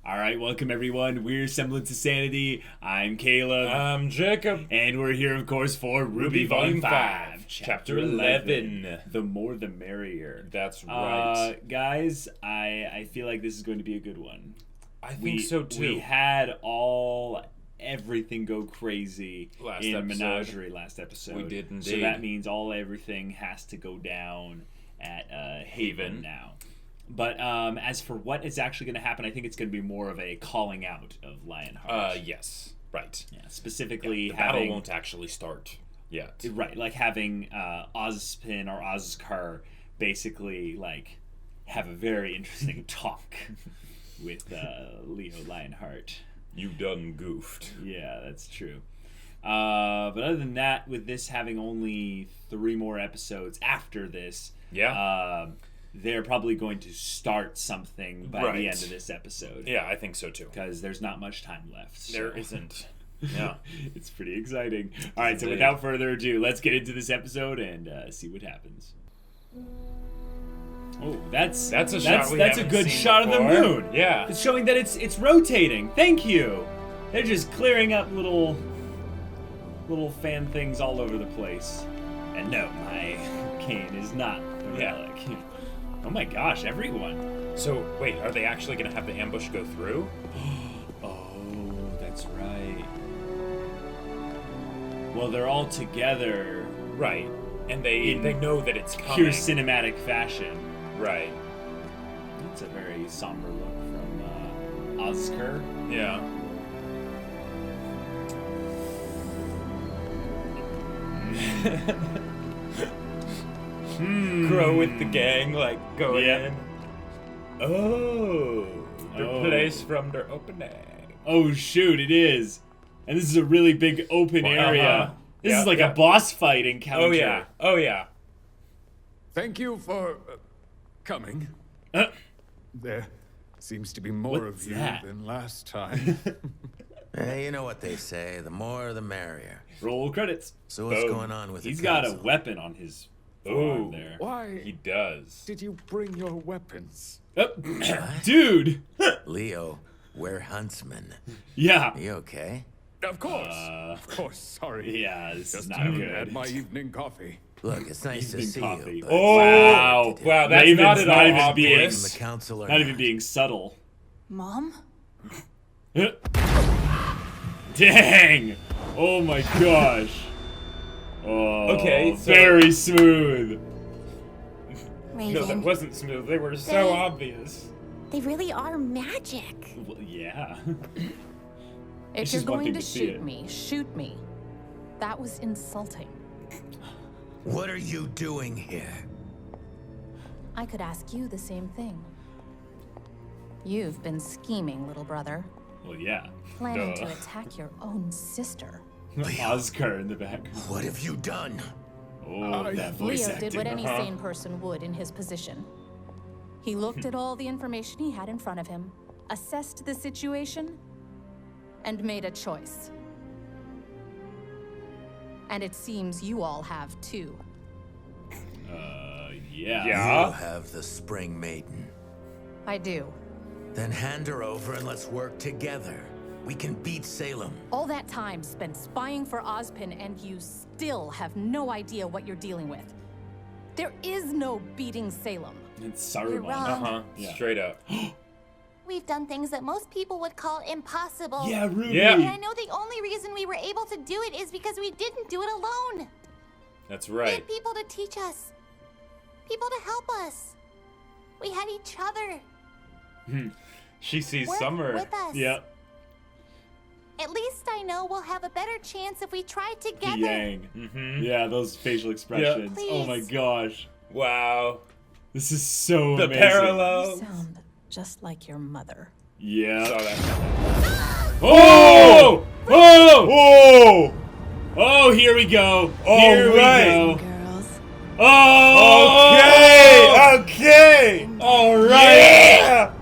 All right, welcome everyone. We're Semblance of Sanity. I'm Caleb. I'm Jacob. And we're here, of course, for RWBY Volume 5, Chapter 11. The More the Merrier. That's right. Guys, I feel like this is going to be a good one. I think so too. We had everything go crazy in Menagerie last episode. We did indeed. So that means everything has to go down at Haven now. But as for what is actually going to happen, I think it's going to be more of a calling out of Lionheart. Yes. Right. Yeah, specifically the battle won't actually start yet. Right, like having Ozpin or Ozcar basically like have a very interesting talk with Leo Lionheart. You done goofed. Yeah, that's true. But other than that, with this having only 3 more episodes after this, they're probably going to start something by the end of this episode. Yeah, I think so too. Because there's not much time left. So. There isn't. Yeah. It's pretty exciting. All right, so without further ado, let's get into this episode and see what happens. Oh, that's a good shot of the moon. Yeah. It's showing that it's rotating. Thank you. They're just clearing up little fan things all over the place. And no, my cane is not the relic. Oh my gosh, everyone. So, wait, are they actually going to have the ambush go through? Oh, that's right. Well, they're all together. Right. And they know that it's coming. Pure cinematic fashion. Right. That's a very somber look from Oscar. Yeah. Crow with the gang, like, going in. Oh. The place from their opening. Oh, shoot, it is. And this is a really big open area. This is like a boss fight encounter. Oh, yeah. Oh, yeah. Thank you for coming. There seems to be more of you than last time. You know what they say, the more the merrier. Roll credits. So what's going on with He's got a weapon on his forearm there. Why he does. Did you bring your weapons? Dude! Leo, we're huntsmen. Yeah. You okay? Of course, sorry. Yeah, this Just is not haven't good. had my evening coffee. Look, it's nice to see you. But Wow, that's not at all even obvious. Not even being subtle. Mom? Dang! Oh my gosh. Oh, okay, so very smooth. Raven, no, that wasn't smooth. They were so obvious. they really are magic. Well, yeah. If you're going to shoot me, shoot me. That was insulting. What are you doing here? I could ask you the same thing. You've been scheming, little brother. Well, yeah. Planning to attack your own sister. Oscar in the back. What have you done? Oh, that voice Leo acting. did what any sane person would in his position. He looked at all the information he had in front of him, assessed the situation, and made a choice. And it seems you all have too. Yeah. You have the Spring Maiden. I do. Then hand her over and let's work together. We can beat Salem. All that time spent spying for Ozpin and you still have no idea what you're dealing with. There is no beating Salem. It's Saruman. You're wrong. Yeah. Straight up. We've done things that most people would call impossible. Yeah, Ruby. Yeah. And I know the only reason we were able to do it is because we didn't do it alone. That's We right. had people to teach us. People to help us. We had each other. She sees Work Summer. with us. Yeah. At least I know we'll have a better chance if we try together. Yang. Yeah, those facial expressions. Yeah. Oh my gosh. Wow. This is so The amazing. You parallels. sound just like your mother. Yeah. Saw that. Oh! Oh! Oh, here we go. Here we go. Girls. Oh! Okay! All right! Yeah!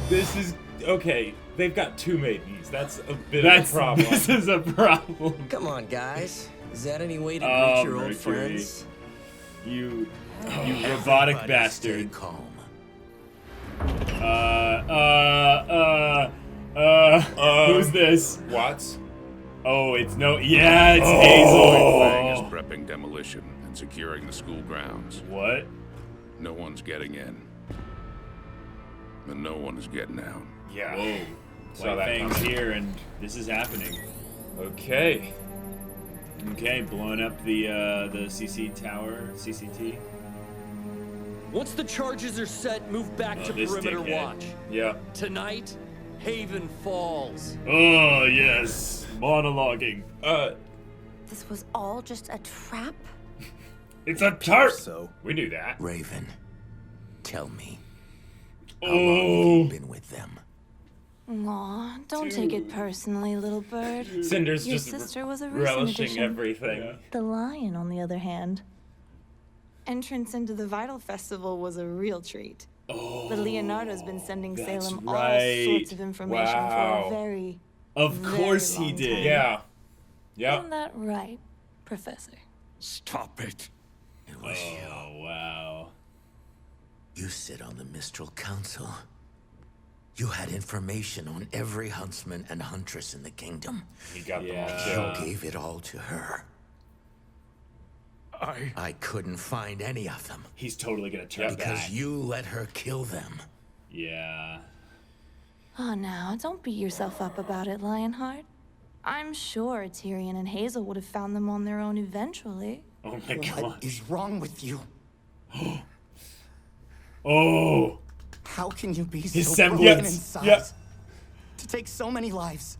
This is... Okay, they've got 2 maidens. That's a bit of a problem. This is a problem. Come on, guys. Is that any way to Oh, greet your old Mercury. friends? You robotic Everybody bastard. Stay calm. this? Watts? Oh, it's no. Yeah, it's Hazel. Fang is prepping demolition and securing the school grounds. What? No one's getting in. And no one is getting out. Yeah. Whoa. Saw White that Fang's coming. here, and this is happening. Okay. Okay, blowing up the CC tower, CCT. Once the charges are set, move back to this perimeter dickhead. watch. Yeah. Tonight, Haven falls. Oh yes, monologuing. This was all just a trap? It's a tart. So, We knew that. Raven, tell me, how Oh. long have you been with them? Aw, don't take it personally, little bird. Cinder's Your just sister was a recent relishing addition. everything. The lion, on the other hand. Entrance into the Vital Festival was a real treat. Oh, But Leonardo's been sending that's Salem right. all sorts of information Wow. for a very, Of very course he long did. time. Yeah. Yeah. Isn't that right, Professor? Stop it. It was Oh wow. you sit on the Mistral Council. You had information on every huntsman and huntress in the kingdom. He got them Yeah. all You gave it all to her. I I couldn't find any of them He's totally gonna turn because back. you let her kill them. Yeah. Oh, now, don't beat yourself up about it, Lionheart. I'm sure Tyrion and Hazel would have found them on their own eventually. Oh my god. What is wrong with you? Oh. How can you be His so semblance. broken inside? Yeah. To take so many lives,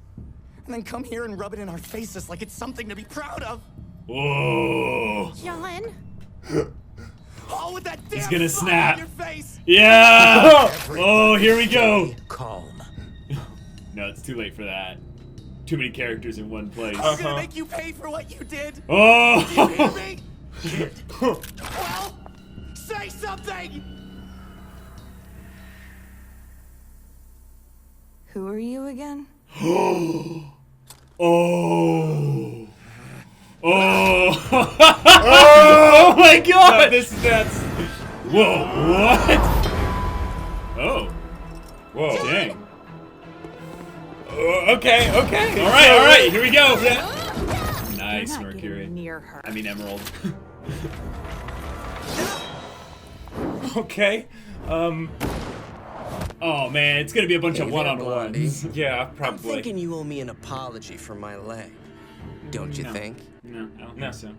and then come here and rub it in our faces like it's something to be proud of. Oh. John? All with that damn gonna smile snap. on your face. Yeah. Oh, here we go. Calm. No, it's too late for that. Too many characters in one place. I'm gonna make you pay for what you did. You Oh. hear me? Well, say something. Who are you again? Oh. Oh. Oh my god. That's. Whoa. What? Oh. Whoa. Dang. Okay. Okay. All right. Here we go. Nice, You're not Mercury. getting near her. I mean, Emerald. Okay. Oh man, it's gonna be a bunch of Hey there, one-on-ones. Yeah, I'm probably. thinking you owe me an apology for my leg. Don't you No. think? No, I don't No. think so.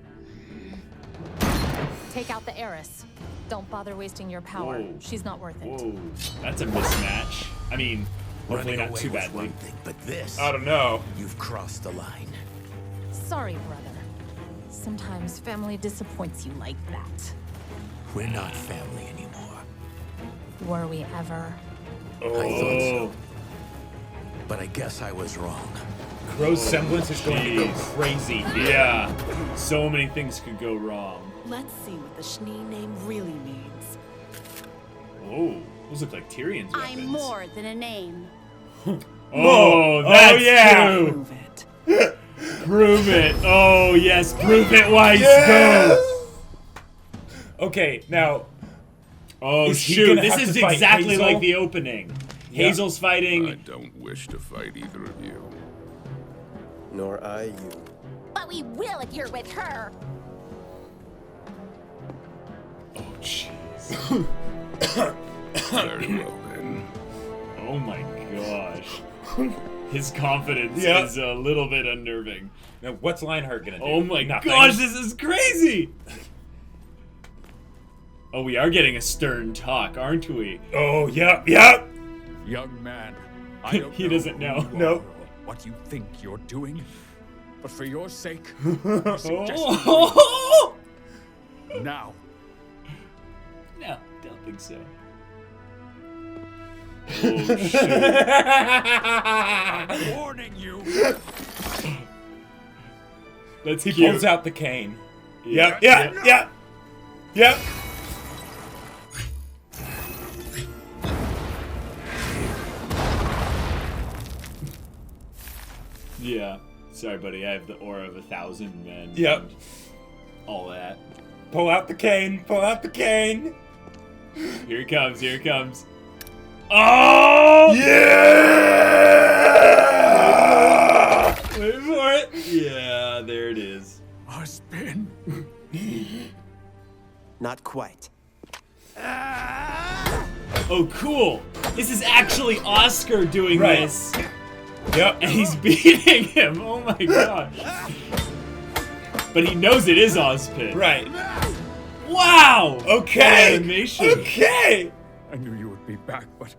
Take out the heiress. Don't bother wasting your power. Whoa. She's not worth it. Whoa, that's a mismatch. I mean, hopefully Running not away too was badly. one thing, but this, I don't know. you've crossed the line. Sorry, brother. Sometimes family disappoints you like that. We're not family anymore. Were we ever? I thought so, Oh, but I guess I was wrong. Crow's semblance is going to go jeez. crazy. yeah. So many things could go wrong. Let's see what the Schnee name really means. Oh, those look like Tyrion's weapons. I'm more than a name. Oh, that's yeah. true. Prove it. Prove it. Oh, yes, prove it, Weiss. Yes. Go. Okay, now Oh, Is he shoot. gonna This have is to fight exactly Hazel? like the opening. Yeah. Hazel's I fighting. don't wish to fight either of you. Nor I you. But we will if you're with her. Oh, jeez. Very well then. Oh my gosh. His confidence Yeah. is a little bit unnerving. Now, what's Lionheart gonna do? Oh my Nothing. gosh, this is crazy! Oh, we are getting a stern talk, aren't we? Oh, yep. Young man, I don't He doesn't know. who you Nope. are or what you think you're doing, but for your sake, I suggest you Oh! leave now. No, don't think so. Oh, shoot. I'm warning you. That's He cute. pulls out the cane. Yeah, Yep. Yeah. Sorry, buddy. I have the aura of 1,000 men. Yep. and all that. Pull out the cane. Pull out the cane. Here it comes. Here it comes. Oh! Yeah! Not quite. Oh, cool. This is actually Oscar doing Right. this. Yep. And he's beating him. Oh my gosh. But he knows it is Ozpin. Right. Wow. Okay. Animation. Okay. I knew you would be back, but you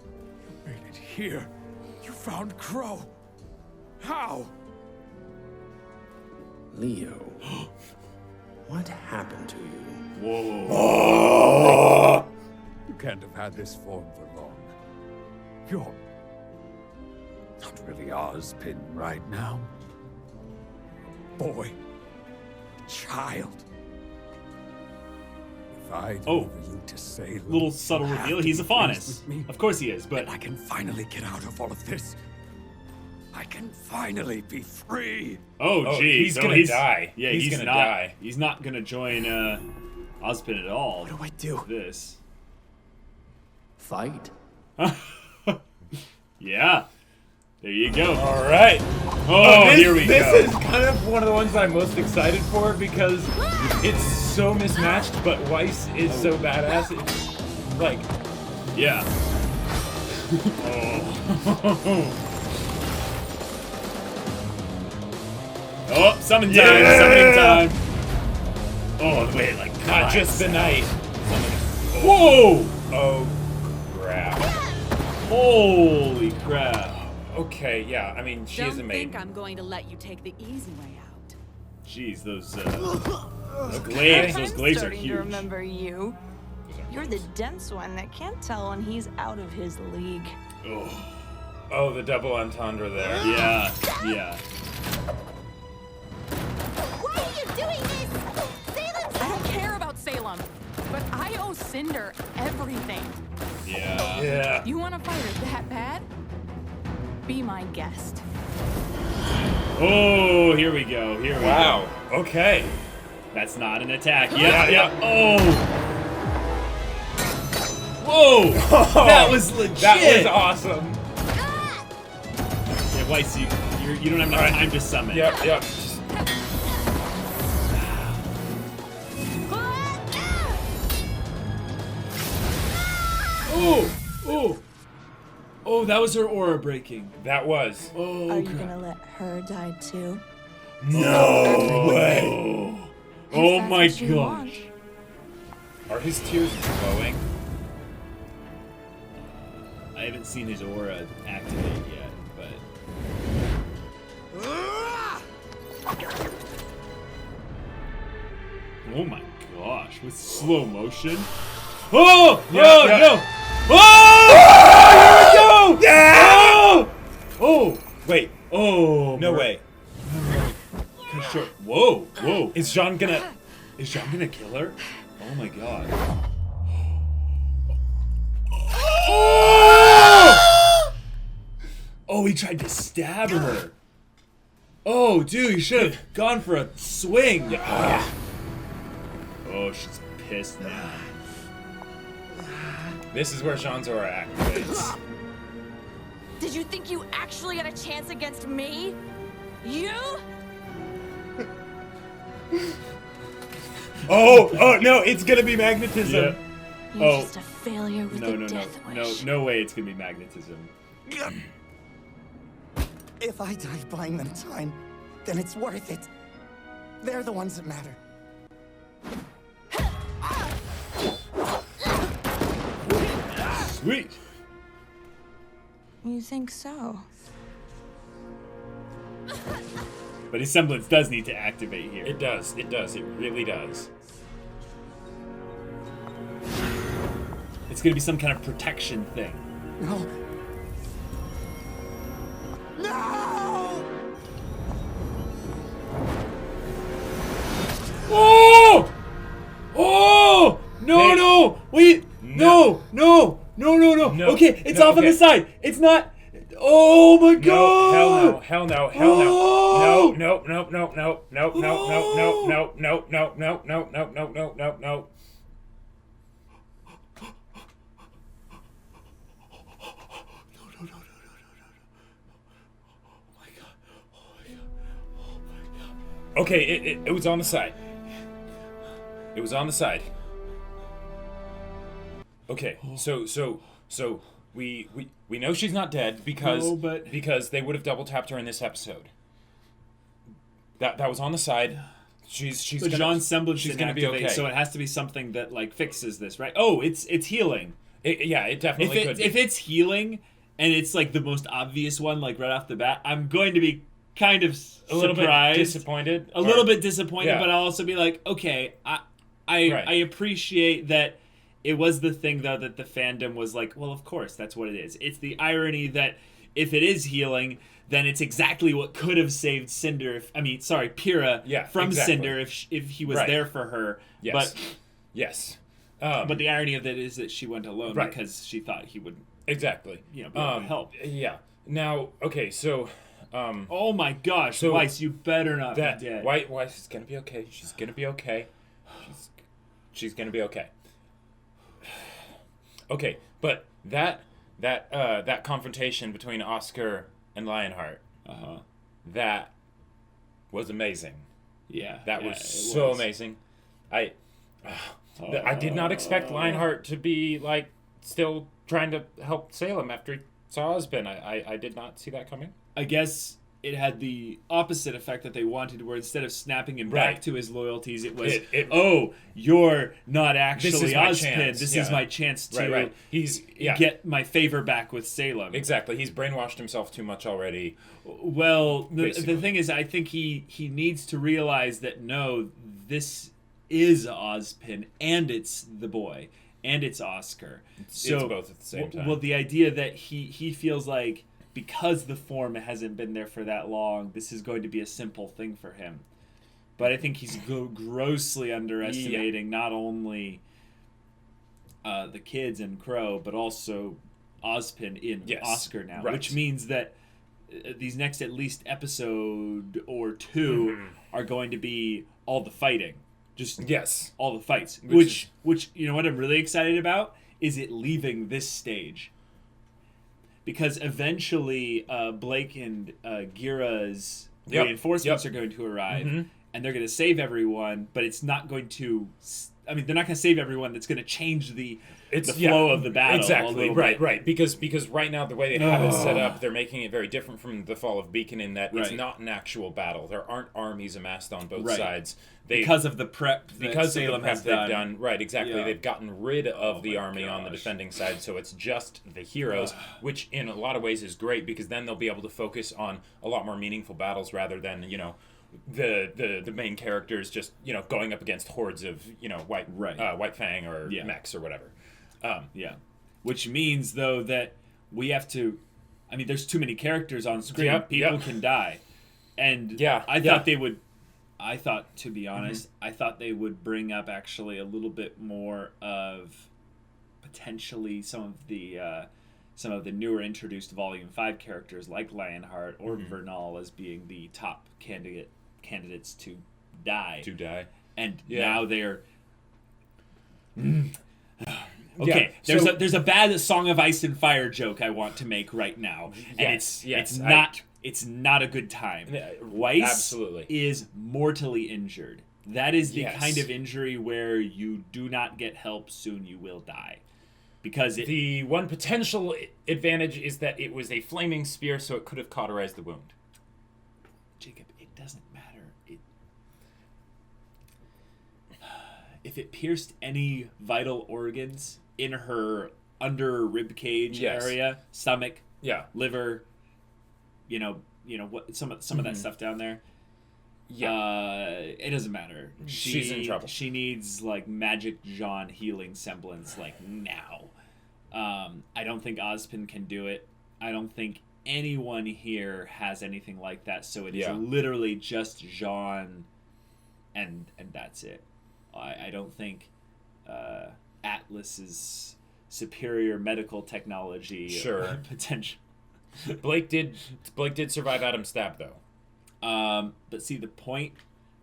made it here. You found Crow. How? Leo, what happened to you? Whoa. You can't have had this form for long. You're not really Ozpin right now. Boy. Child. If I deliver you to Salem, Little subtle you have reveal. to He's be a Faunus. pleased with me. Of course he is, but I can finally get out of all of this. I can finally be free. oh geez, he's gonna die. Yeah, He's he's gonna not. die. He's not gonna join Ozpin at all. What do I do? This. Fight. Yeah. There you go. All right. Oh, here we This go. is kind of one of the ones I'm most excited for because it's so mismatched, but WEISS is so badass. It's like, Yeah. Oh, summon time, Yeah. summoning time. Oh, the way it like not glides. just the night. Whoa! Oh, crap. Holy crap. Okay, yeah, I mean, she is a Don't maiden. think I'm going to let you take the easy way out. Jeez, those glaives, those I'm glaives are starting to huge. remember you. You're the dense one that can't tell when he's out of his league. Oh, the double entendre there. Yeah, yeah. Why are you doing this? Salem's I don't care about Salem, but I owe Cinder everything. Yeah. Yeah. You want to fight her that bad? Be my guest. Oh, here we go. Here we Wow. go. Okay. That's not an attack. Yep, Yeah, yep. yeah. Oh. Whoa. That was legit. That was awesome. Yeah, Weiss, you don't have enough time to summon. Yep, yep. Oh, oh. Oh, that was her aura breaking. That was. Oh, Are you gonna let her die too? No way. Oh If that's my what you want. gosh. Are his tears flowing? I haven't seen his aura activate yet, but. Oh my gosh, with slow motion. Oh! Yeah, oh yeah. no! Oh! Oh! Here we go! Yeah! Oh! Wait. Oh! No way. Kinda short. Whoa! Whoa! Is Jean gonna... Is Jean gonna kill her? Oh my god. Oh! Oh, he tried to stab her. Oh, dude, you should have gone for a swing. Yeah. Oh, she's pissed now. This is where Jean's aura activates. Did you think you actually had a chance against me? You? Oh, no, it's gonna be magnetism. Yeah. You're Oh. just a failure with No, a no, no, death no, wish. no way it's gonna be magnetism. If I die buying them time, then it's worth it. They're the ones that matter. Sweet. You think so? But his semblance does need to activate here. It does, it really does. It's gonna be some kind of protection thing. No. No! Oh! Oh! No, no! Wait! No! No! No! No! No! No. Okay, it's No, off on okay. the side. It's not. Oh my god! Hell no, Oh! no, no, no, no, no, no, no, no, no, no, no, no, no, no, no, no, no, no. Okay, it was on the side. It was on the side. Okay, so we know she's not dead because because they would have double tapped her in this episode. That was on the side. She's but Jean's semblance she's didn't gonna be activate, okay. so it has to be something that like fixes this, right? Oh, it's healing. It definitely could be. If it's healing and it's like the most obvious one, like right off the bat, I'm going to be kind of a little surprised, bit disappointed, little bit disappointed, yeah. but I'll also be like, okay, I appreciate that. It was the thing though that the fandom was like, well, of course that's what it is. It's the irony that if it is healing, then it's exactly what could have saved Cinder. Pyrrha from Cinder if he was there for her. Yes. But yes. But the irony of that is that she went alone because she thought he would be able to help. Yeah. Now, okay, so. Oh my gosh, so Weiss, you better not be dead. Weiss is gonna be okay. She's gonna be okay. She's gonna be okay. Okay, but that confrontation between Oscar and Lionheart, that was amazing. Yeah, that was so amazing. I did not expect Lionheart to be like still trying to help Salem after he saw Ozpin. I did not see that coming. I guess it had the opposite effect that they wanted, where instead of snapping him back to his loyalties, it was, you're not actually Ozpin. This is my chance to get my favor back with Salem. Exactly. He's brainwashed himself too much already. Well, the thing is, I think he needs to realize that, no, this is Ozpin, and it's the boy, and it's Oscar. It's both at the same time. Well, the idea that he feels like, because the form hasn't been there for that long, this is going to be a simple thing for him. But I think he's grossly underestimating not only the kids in Crow, but also Ozpin in Oscar now. Right. Which means that these next at least episode or two are going to be all the fighting. Just all the fights. Which you know what I'm really excited about? Is it leaving this stage. Because eventually Blake and Gira's reinforcements are going to arrive, and they're going to save everyone, but it's not going to... I mean, they're not going to save everyone. That's going to change the flow of the battle. Exactly, right. Because right now, the way they have it set up, they're making it very different from the Fall of Beacon in that it's not an actual battle. There aren't armies amassed on both sides. Because of the prep that Salem has done. Right, exactly. Yeah. They've gotten rid of the army on the defending side, so it's just the heroes, which in a lot of ways is great, because then they'll be able to focus on a lot more meaningful battles rather than, the main characters just, going up against hordes of, White Fang or mechs or whatever. Which means, though, that we have to... I mean, there's too many characters on screen. People can die. And I thought, to be honest, I thought they would bring up actually a little bit more of potentially some of the newer introduced Volume 5 characters like Lionheart or Vernal as being the top candidates to die. And now they're... Okay, there's a bad Song of Ice and Fire joke I want to make right now, and it's not a good time. Weiss is mortally injured. That is the kind of injury where you do not get help, soon you will die. Because the one potential advantage is that it was a flaming spear, so it could have cauterized the wound. Jacob, it doesn't matter. If it pierced any vital organs in her under rib cage area, stomach, liver, what some of that stuff down there. It doesn't matter. She's in trouble. She needs like Magic Jean healing semblance now. I don't think Ozpin can do it. I don't think anyone here has anything like that. So it is literally just Jean, and that's it. I don't think Atlas's superior medical technology potential. Blake did survive Adam's stab though. But see, the point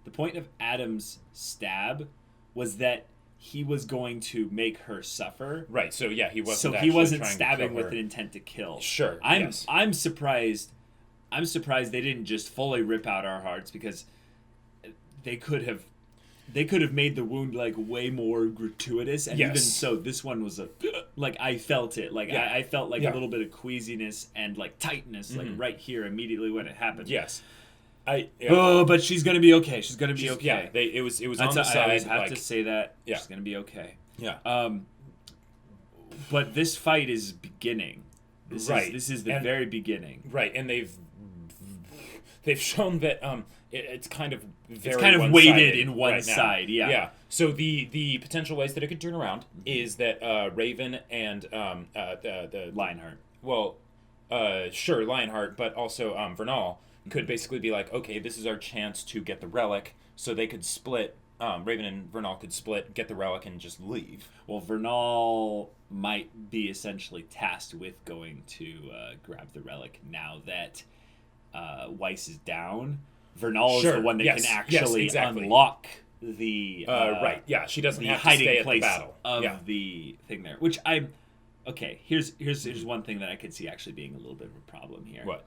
of Adam's stab was that he was going to make her suffer. Right. So he wasn't. So he wasn't stabbing with an intent to kill. Sure. I'm surprised. I'm surprised they didn't just fully rip out our hearts, because they could have they could have made the wound like way more gratuitous, and even so, this one was like I felt it, like I felt like a little bit of queasiness and like tightness, like right here immediately when it happened. Yes. But she's gonna be okay. She's gonna be okay. Yeah, it was on the side. I always have to say that. Yeah. She's gonna be okay. Yeah. But this fight is beginning. This is the very beginning. Right, and they've shown that it's kind of very it's kind of weighted in one side. Yeah. Yeah. So the potential ways that it could turn around is that Raven and the Lionheart. Well, sure, Lionheart, but also Vernal could basically be like, okay, this is our chance to get the relic, so they could split. Raven and Vernal could split, get the relic, and just leave. Well, Vernal might be essentially tasked with going to grab the relic now that WEISS is down. Vernal is the one that can actually unlock the right. Yeah, she doesn't have to hiding stay place at the battle of the thing there. Which I'm okay. Here's one thing that I could see actually being a little bit of a problem here. What?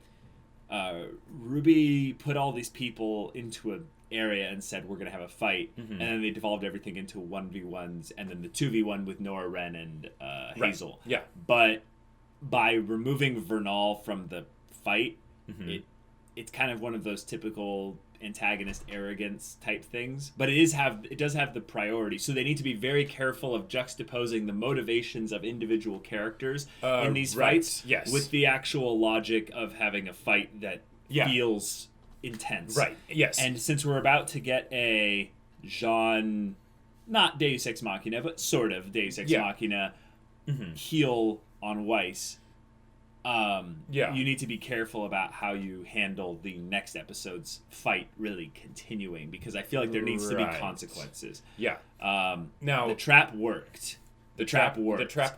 RWBY put all these people into an area and said we're gonna have a fight, and then they devolved everything into 1v1s, and then the 2v1 with Nora, Ren, and Hazel. Yeah. But by removing Vernal from the fight, it's kind of one of those typical antagonist arrogance type things, but it does have the priority, so they need to be very careful of juxtaposing the motivations of individual characters in these fights with the actual logic of having a fight that feels intense. Right. Yes. And since we're about to get a Jean, not Deus Ex Machina, but sort of Deus Ex Machina heal on WEISS, you need to be careful about how you handle the next episode's fight really continuing, because I feel like there needs to be consequences. Yeah. Now the trap worked. The trap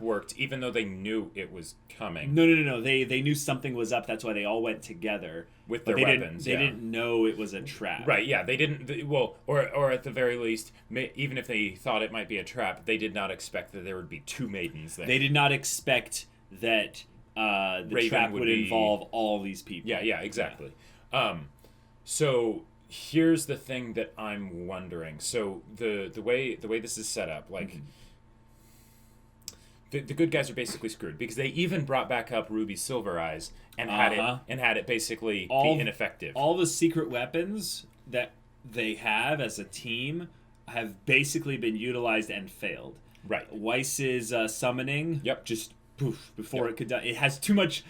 worked, even though they knew it was coming. No. They knew something was up. That's why they all went together with their weapons. They didn't know it was a trap. Right. Yeah. They didn't. Or at the very least, even if they thought it might be a trap, they did not expect that there would be two maidens there. They did not expect that the Raven trap would involve all these people. Yeah. Exactly. Yeah. So here's the thing that I'm wondering. So the way this is set up, like. The good guys are basically screwed, because they even brought back up Ruby's Silver Eyes and had it basically be ineffective. All the secret weapons that they have as a team have basically been utilized and failed. Right. WEISS's summoning. Yep. Just poof before it could die. It has too much.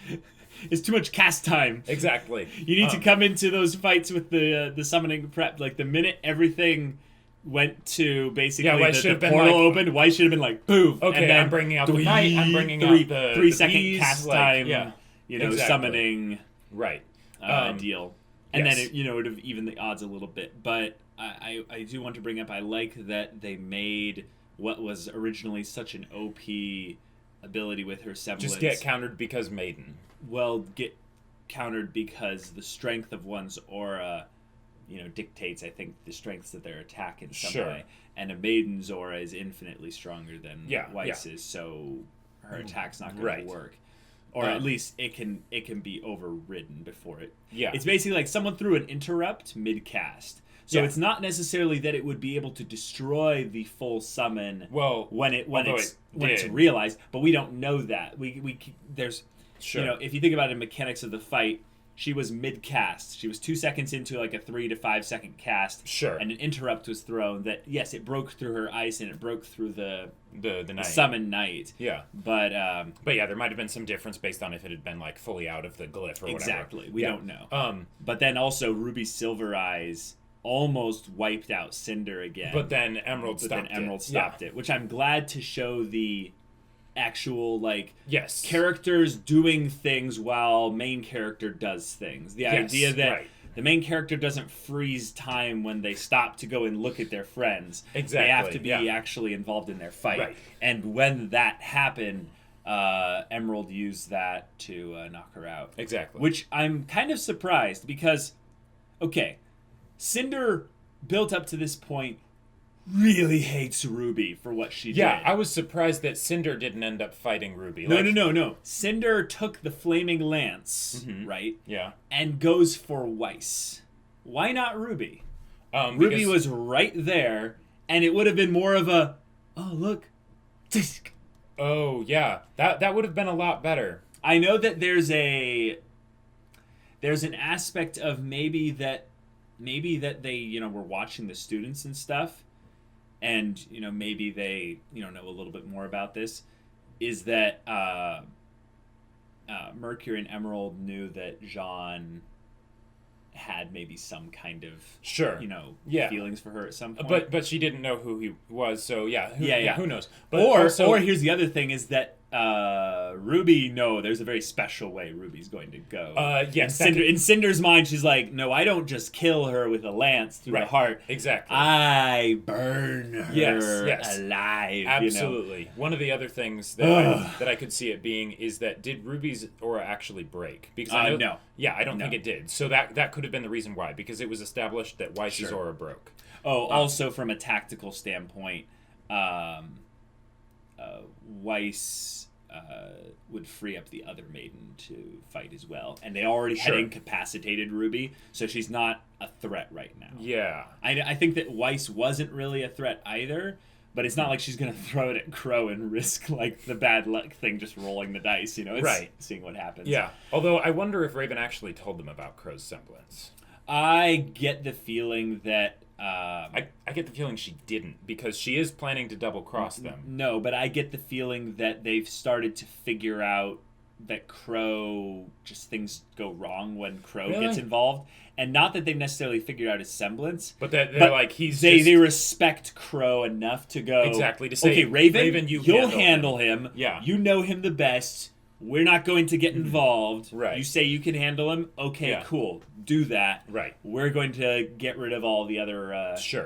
It's too much cast time. Exactly. You need to come into those fights with the summoning prep. Like the minute everything went to basically the portal opened, WEISS should have been like, poof. Okay, and then I'm bringing out the knight, I'm bringing out the 3 second bees, cast time, summoning deal. And then it would have evened the odds a little bit. But I do want to bring up, I like that they made what was originally such an OP ability with her semblance. Just get countered because maiden. Well, get countered because the strength of one's aura dictates, I think, the strengths of their attack in some way. And a maiden's aura is infinitely stronger than WEISS's, so her attack's not going to work. Or at least it can be overridden before it. Yeah. It's basically like someone threw an interrupt mid-cast. So it's not necessarily that it would be able to destroy the full summon when it's realized, but we don't know that. There's if you think about the mechanics of the fight, she was mid-cast. She was 2 seconds into like a 3 to 5 second cast. Sure. And an interrupt was thrown that, yes, it broke through her ice and it broke through the knight. Summon Knight. Yeah. But yeah, there might have been some difference based on if it had been like fully out of the glyph or whatever. Exactly. We don't know. But then also Ruby Silver Eyes almost wiped out Cinder again. But then Emerald stopped it, which I'm glad to show the actual yes, characters doing things while main character does things. The idea that the main character doesn't freeze time when they stop to go and look at their friends. Exactly. They have to be actually involved in their fight. Right. And when that happened, Emerald used that to knock her out. Exactly. Which I'm kind of surprised because, okay, Cinder built up to this point really hates Ruby for what she did. Yeah, I was surprised that Cinder didn't end up fighting Ruby. No. Cinder took the Flaming Lance, right? Yeah. And goes for WEISS. Why not Ruby? Ruby was right there, and it would have been more of a, oh look, oh yeah, that would have been a lot better. I know that there's an aspect of maybe that they were watching the students and stuff, and maybe they know a little bit more about this, is that Mercury and Emerald knew that Jean had maybe some kind of feelings for her at some point, but she didn't know who he was, so who knows? But or here's the other thing, is that RWBY, there's a very special way RWBY's going to go. Yes. In Cinder's mind, she's like, no, I don't just kill her with a lance through the heart. Exactly. I burn her alive. Absolutely. One of the other things that I could see it being is that, did RWBY's aura actually break? Because I know, no. Yeah, I don't think it did. So that could have been the reason why, because it was established that WEISS's aura broke. Oh, also from a tactical standpoint, WEISS would free up the other maiden to fight as well, and they already had incapacitated RWBY, so she's not a threat right now. Yeah, I think that WEISS wasn't really a threat either, but it's not like she's gonna throw it at Crow and risk like the bad luck thing, just rolling the dice. It's seeing what happens. Yeah. Although I wonder if Raven actually told them about Crow's semblance. I get the feeling that. I get the feeling she didn't, because she is planning to double cross them. No, but I get the feeling that they've started to figure out that Crow, just things go wrong when Crow gets involved, and not that they've necessarily figured out his semblance, but they're like, they respect Crow enough to go exactly to say, okay, Raven, you'll handle him. Yeah, you know him the best. We're not going to get involved. Right. You say you can handle him. Okay, cool. Do that. Right. We're going to get rid of all the other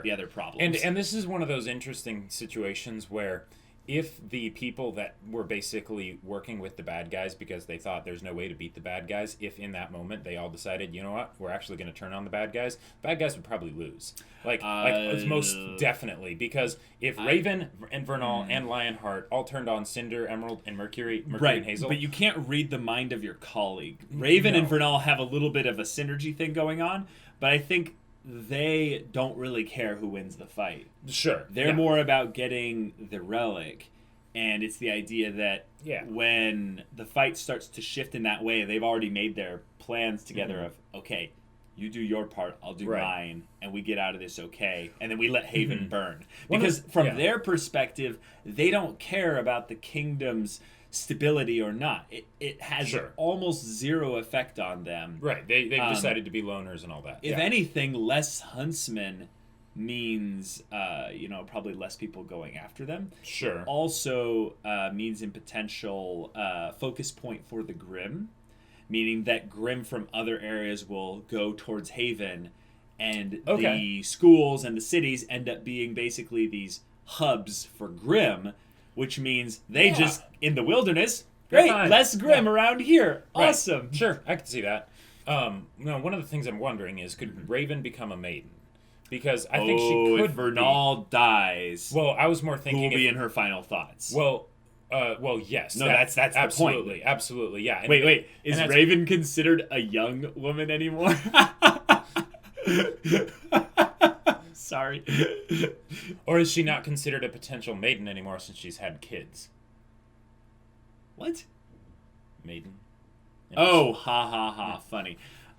the other problems. And this is one of those interesting situations where, if the people that were basically working with the bad guys because they thought there's no way to beat the bad guys, if in that moment they all decided, you know what, we're actually going to turn on the bad guys would probably lose. Like it's most definitely, because if Raven and Vernal and Lionheart all turned on Cinder, Emerald, and Mercury and Hazel. But you can't read the mind of your colleague. Raven and Vernal have a little bit of a synergy thing going on, but I think they don't really care who wins the fight. Sure. They're more about getting the relic, and it's the idea that when the fight starts to shift in that way, they've already made their plans together of, okay, you do your part, I'll do mine, and we get out of this okay, and then we let Haven burn. Because from their perspective, they don't care about the kingdom's stability or not. It has almost zero effect on them. Right. They've decided to be loners and all that. If anything, less huntsmen means probably less people going after them. Sure. It also means in potential focus point for the Grimm, meaning that Grimm from other areas will go towards Haven, and the schools and the cities end up being basically these hubs for Grimm, which means they just, in the wilderness, great, less Grimm around here. Right. Awesome. Sure, I can see that. One of the things I'm wondering is, could Raven become a maiden? Because I think she could. If Vernal dies, well, I was more thinking who will be in her final thoughts. Well, yes. No, that's the absolutely, point. Absolutely, yeah. And, wait. Is Raven considered a young woman anymore? Sorry. Or is she not considered a potential maiden anymore since she's had kids? What? Maiden. Oh, ha, funny.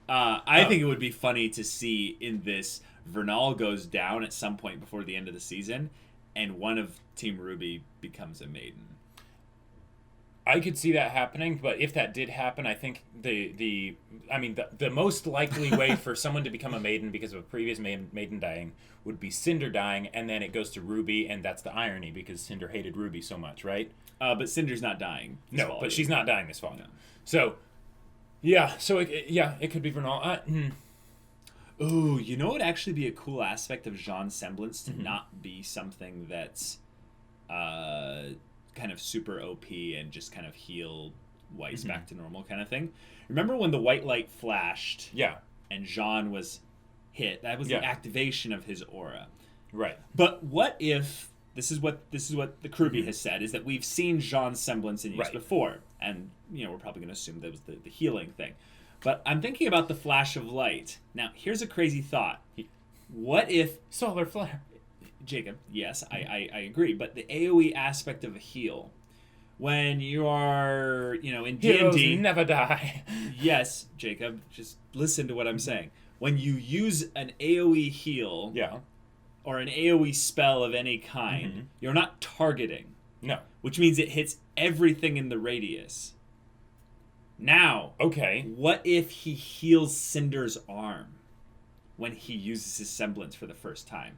I think it would be funny to see in this, Vernal goes down at some point before the end of the season, and one of Team RWBY becomes a maiden. I could see that happening, but if that did happen, I think the most likely way for someone to become a maiden because of a previous maiden dying would be Cinder dying, and then it goes to RWBY, and that's the irony because Cinder hated RWBY so much, right? But Cinder's not dying. No, but she's not dying this fall. No. So, yeah, it could be Vernal. Ooh, you know what would actually be a cool aspect of Jean's semblance to not be something that's kind of super OP and just kind of heal WEISS back to normal kind of thing. Remember when the white light flashed? Yeah. And Jean was hit. That was the activation of his aura. Right. But what if this is what the Crewbie has said, is that we've seen Jean's semblance in use before, and we're probably going to assume that was the healing thing. But I'm thinking about the flash of light. Now, here's a crazy thought. What if solar flare? Jacob, yes, I agree. But the AoE aspect of a heal, when you are, in D&D... Heroes never die. Yes, Jacob, just listen to what I'm saying. When you use an AoE heal... Yeah. Or an AoE spell of any kind, you're not targeting. No. Which means it hits everything in the radius. Now, okay, what if he heals Cinder's arm when he uses his semblance for the first time?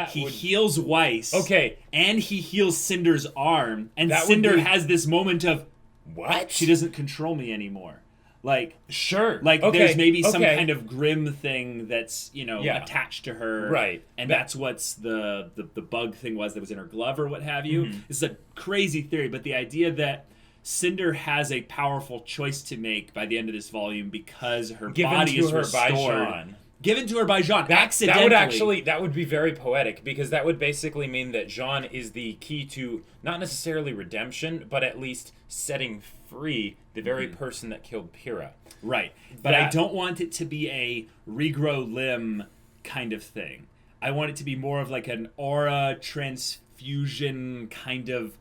He heals Weiss. Okay. And he heals Cinder's arm, and Cinder has this moment of, what? She doesn't control me anymore. Like, sure. Like, there's maybe some kind of grim thing that's, attached to her. Right. And that's what's the bug thing that was in her glove or what have you. This is a crazy theory, but the idea that Cinder has a powerful choice to make by the end of this volume because her body is restored. Given to her by Jean, accidentally. That would be very poetic, because that would basically mean that Jean is the key to not necessarily redemption, but at least setting free the very person that killed Pyrrha. Right. But I don't want it to be a regrow limb kind of thing. I want it to be more of like an aura transfusion kind of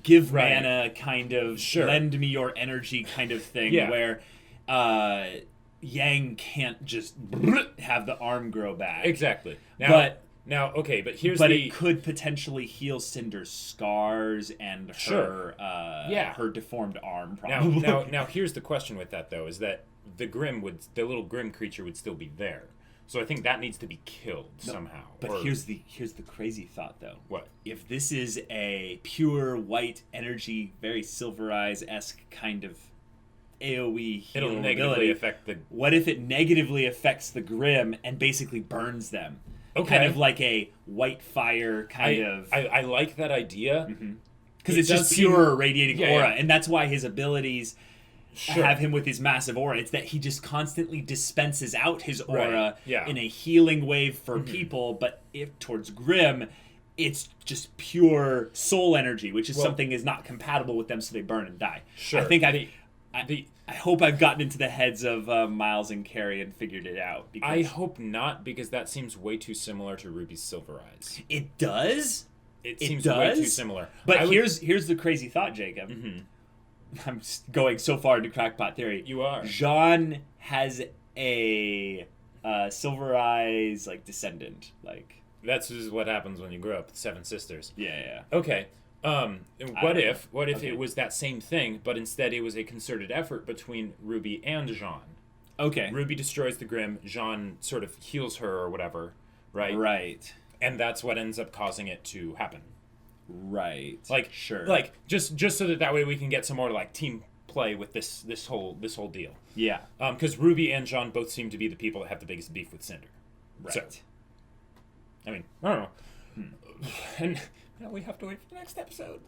give mana kind of lend me your energy kind of thing where Yang can't just have the arm grow back. Exactly. But it could potentially heal Cinder's scars and her her deformed arm. Probably. Now here's the question with that though: is that the little Grim creature would still be there? So I think that needs to be killed somehow. But here's the crazy thought though. What if this is a pure white energy, very Silver Eyes-esque kind of AoE heal It'll negatively affect the... What if it negatively affects the Grim and basically burns them? Okay. Kind of like a white fire kind of... I like that idea. Because it's just pure radiating aura. And that's why his abilities have him with his massive aura. It's that he just constantly dispenses out his aura in a healing wave for people. But if towards Grim, it's just pure soul energy, which is something is not compatible with them, so they burn and die. Sure. I think I hope I've gotten into the heads of Miles and Carrie and figured it out. Because I hope not, because that seems way too similar to Ruby's Silver Eyes. It does? It seems way too similar. But here's the crazy thought, Jacob. I'm going so far into crackpot theory. You are. Jean has a Silver Eyes descendant. That's just what happens when you grow up with 7 sisters. Yeah. Okay. What if it was that same thing, but instead it was a concerted effort between Ruby and Jean? Okay. Ruby destroys the Grim, Jean sort of heals her or whatever, right? Right. And that's what ends up causing it to happen. Right. Sure. Just so that way we can get some more team play with this whole deal. Yeah. Because Ruby and Jean both seem to be the people that have the biggest beef with Cinder. Right. So, I mean, I don't know. And now we have to wait for the next episode.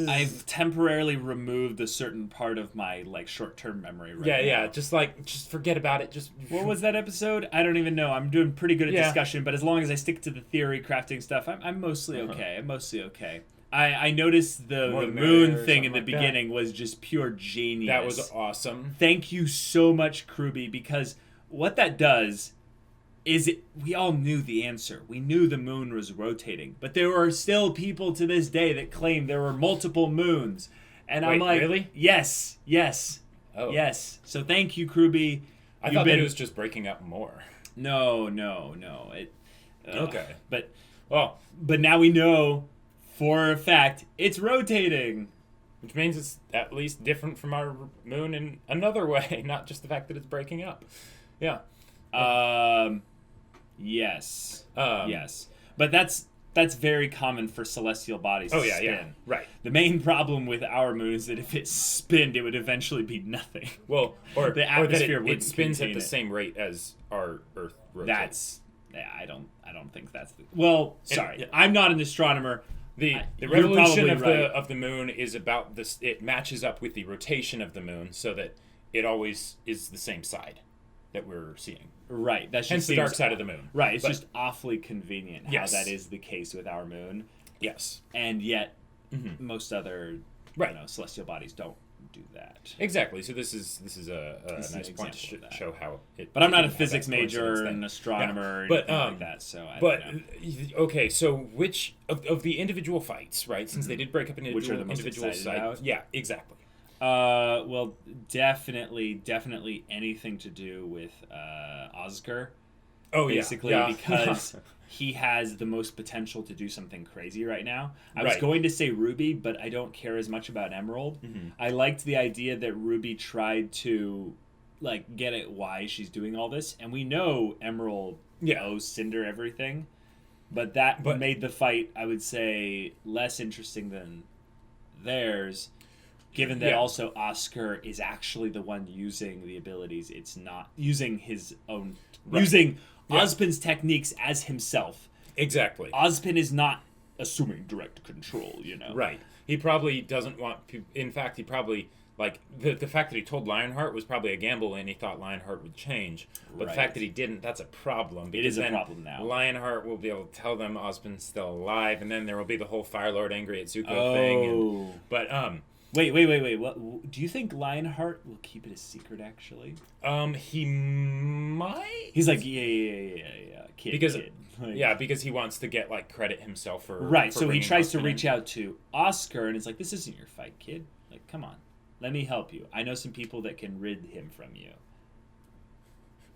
I've temporarily removed a certain part of my short-term memory right now. Yeah, just forget about it. What was that episode? I don't even know. I'm doing pretty good at discussion, but as long as I stick to the theory crafting stuff, I'm mostly okay. I'm mostly okay. I noticed the moon thing in the beginning was just pure genius. That was awesome. Thank you so much, Kruby, because what that does is we all knew the answer. We knew the moon was rotating, but there are still people to this day that claim there were multiple moons. And I'm like, really? Yes. Oh. Yes. So thank you, Kruby. I thought that it was just breaking up more. No. Okay. But now we know for a fact it's rotating. Which means it's at least different from our moon in another way, not just the fact that it's breaking up. Yeah. Yes. Yes. But that's very common for celestial bodies to spin. Yeah. Right. The main problem with our moon is that if it spinned, it would eventually be nothing. Well, the atmosphere it spins at the same rate as our Earth rotates. I don't think that's sorry. I'm not an astronomer. The revolution of the moon is about this. It matches up with the rotation of the moon so that it always is the same side that we're seeing. Right. That hence the dark side of the moon. Right. It's just awfully convenient how that is the case with our moon. Yes. And yet, most other celestial bodies don't do that. Exactly. So this is a This is nice an point to example of that. show how it. But I'm not a didn't have physics that major coincidence or thing. an astronomer or But, anything like that, so I but don't know. okay, so which of the individual fights, right? Since they did break up into Which are the most individual excited sites. about? Yeah, exactly. Well, definitely anything to do with Oscar. Oh, yeah. Basically, Yeah. because he has the most potential to do something crazy right now. I was Right. going to say Ruby, but I don't care as much about Emerald. I liked the idea that Ruby tried to like get at why she's doing all this, and we know Emerald owes Cinder everything. But that made the fight, I would say, less interesting than theirs. Given that also Oscar is actually the one using the abilities, it's not using his own using Ozpin's techniques as himself. Exactly. Ozpin is not assuming direct control, you know. Right. He probably doesn't want. In fact, he probably like the fact that he told Lionheart was probably a gamble, and he thought Lionheart would change. But the fact that he didn't—that's a problem. It is a problem now. Lionheart will be able to tell them Ozpin's still alive, and then there will be the whole Firelord angry at Zuko thing. And, but Wait. What do you think Lionheart will keep it a secret? Actually, he might. He's like, yeah, kid. Because kid. Like, because he wants to get like credit himself for right. For so he tries to Ozpin reach in. out to Oscar, and it's like, this isn't your fight, kid. Like, come on, let me help you. I know some people that can rid him from you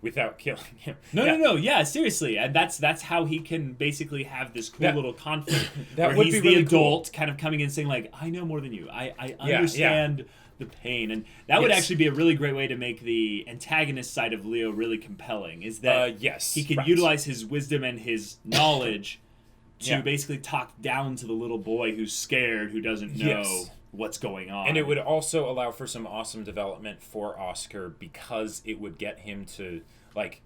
without killing him. No. Yeah, seriously, and that's how he can basically have this cool little conflict that where would he's be the really adult, kind of coming in and saying like, I know more than you. I understand the pain, and that would actually be a really great way to make the antagonist side of Leo really compelling. Is that he can utilize his wisdom and his knowledge to basically talk down to the little boy who's scared, who doesn't know what's going on. And it would also allow for some awesome development for Oscar because it would get him to like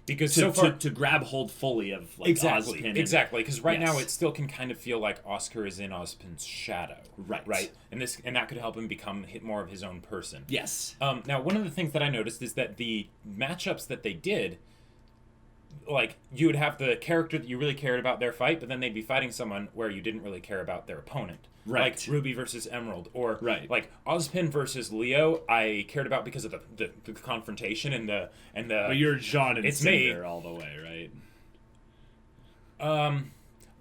because so far to grab hold fully of like Ozpin. Exactly, because right now it still can kind of feel like Oscar is in Ozpin's shadow. Right. And that could help him become more of his own person. Yes. Now, one of the things that I noticed is that the matchups that they did, like, you would have the character that you really cared about their fight, but then they'd be fighting someone where you didn't really care about their opponent. Right. Like Ruby versus Emerald, or like Ozpin versus Leo. I cared about because of the confrontation and the. But you're Jean and it's Cinder all the way, right?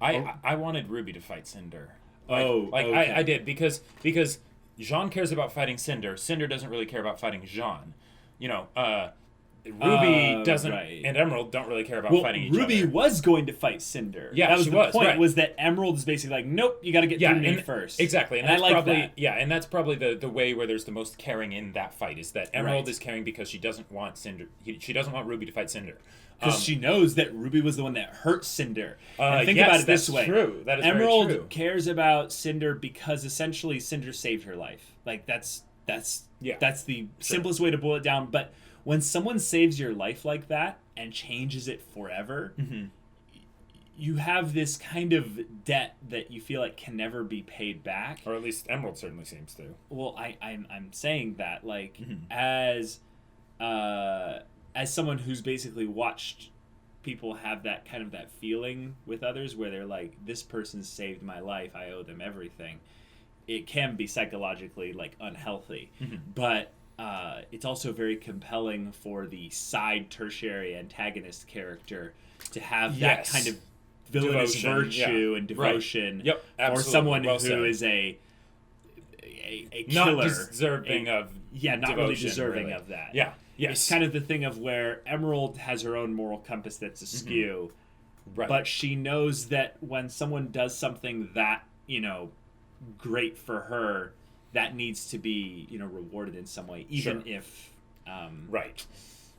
I wanted Ruby to fight Cinder. Okay. I did because Jean cares about fighting Cinder. Cinder doesn't really care about fighting Jean. You know, Ruby doesn't, and Emerald don't really care about fighting each other. Ruby was going to fight Cinder. Yeah, that was she the was, point. right. Was that Emerald is basically like, nope, you got to get through me first. Exactly, and I that's like probably that. and that's probably the way where there's the most caring in that fight is that Emerald is caring because she doesn't want Cinder. She doesn't want Ruby to fight Cinder. Because she knows that Ruby was the one that hurt Cinder. And think yes, about it this that's way. true. That is Emerald very true. cares about Cinder because essentially Cinder saved her life. Like that's the simplest way to boil it down. But when someone saves your life like that and changes it forever, you have this kind of debt that you feel like can never be paid back. Or at least Emerald certainly seems to. Well, I'm saying that like as someone who's basically watched people have that kind of that feeling with others where they're like, this person saved my life, I owe them everything. It can be psychologically like unhealthy, but it's also very compelling for the side tertiary antagonist character to have that kind of villainous virtue and devotion for someone who is a killer, not deserving of not really deserving of that. Yeah. Yes. It's kind of the thing of where Emerald has her own moral compass that's askew, but she knows that when someone does something that, great for her, that needs to be, rewarded in some way, even if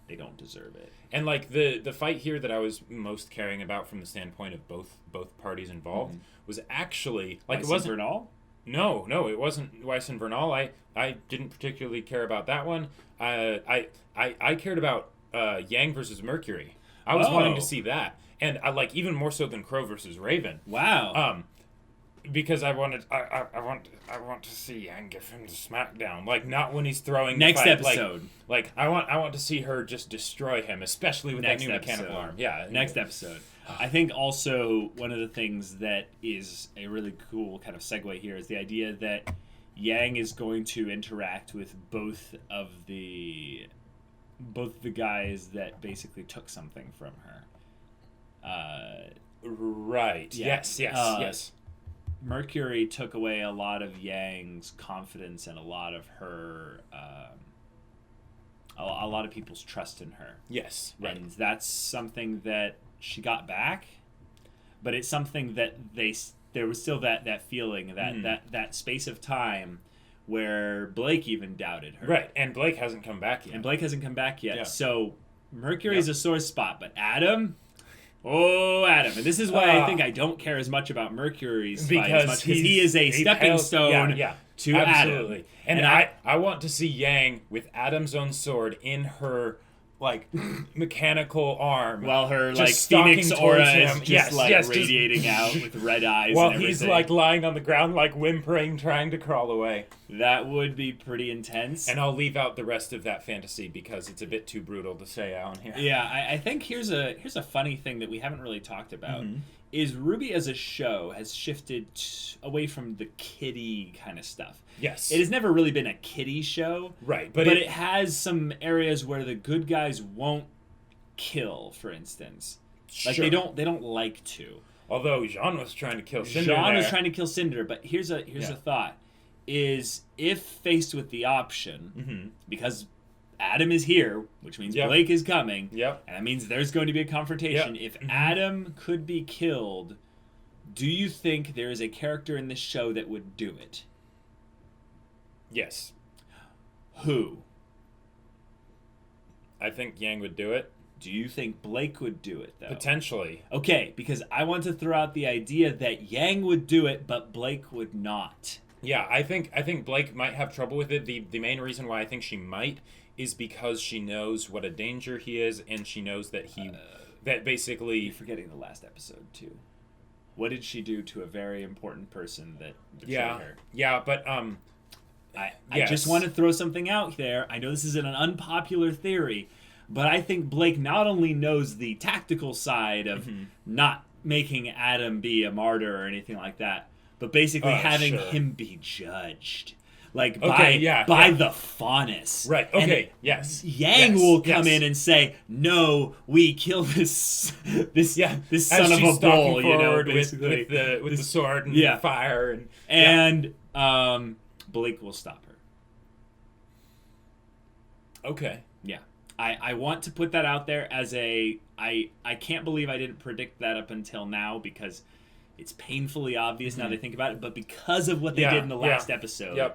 they don't deserve it. And like the fight here that I was most caring about from the standpoint of both parties involved was actually like Weiss it wasn't Vernal? No, it wasn't Weiss and Vernal. I didn't particularly care about that one. I cared about Yang versus Mercury. I was wanting to see that, and I like even more so than Crow versus Raven. Wow. Because I want to see Yang give him the smackdown, like not when he's throwing next the fight, episode. Like I want to see her just destroy him, especially with that new mechanical arm. Yeah, next episode. I think also one of the things that is a really cool kind of segue here is the idea that Yang is going to interact with both the guys that basically took something from her. Right. Yeah. Yes. Mercury took away a lot of Yang's confidence and a lot of her, a lot of people's trust in her. Yes. Right. And that's something that she got back, but it's something that there was still that feeling, that space of time where Blake even doubted her. Right, and Blake hasn't come back yet. Yeah. So Mercury's a sore spot, but Adam... Oh, Adam. And this is why I think I don't care as much about Mercury's fight as much, because he is a stepping stone to absolutely. Adam. And I want to see Yang with Adam's own sword in her, like, mechanical arm. While her, just like, Phoenix aura is just, radiating out with red eyes while and everything. he's, like, lying on the ground, like, whimpering, trying to crawl away. That would be pretty intense. And I'll leave out the rest of that fantasy because it's a bit too brutal to say on here. Yeah, I think here's a funny thing that we haven't really talked about. Is RWBY as a show has shifted away from the kiddie kind of stuff. Yes. It has never really been a kiddie show. Right. But it has some areas where the good guys won't kill, for instance. Like they don't like to. Although Jean was trying to kill Cinder. Was trying to kill Cinder, but here's a thought. Is if faced with the option, because Adam is here, which means Blake is coming, and that means there's going to be a confrontation. If Adam could be killed, do you think there is a character in this show that would do it? Yes. Who? I think Yang would do it. Do you think Blake would do it, though? Potentially. Okay, because I want to throw out the idea that Yang would do it, but Blake would not. Yeah, I think Blake might have trouble with it. The main reason why I think she might is because she knows what a danger he is, and she knows that that basically... You're forgetting the last episode, too. What did she do to a very important person that betrayed her? Yeah, but... I just want to throw something out there. I know this is an unpopular theory, but I think Blake not only knows the tactical side of not making Adam be a martyr or anything like that, but basically having him be judged. Like by the Faunus. Right, okay, and yes. Yang will come in and say, no, we kill this son of a bull, you know, basically. With the sword and fire. And Blake will stop her. Okay. Yeah. I want to put that out there as I can't believe I didn't predict that up until now, because it's painfully obvious now they think about it, but because of what they did in the last episode,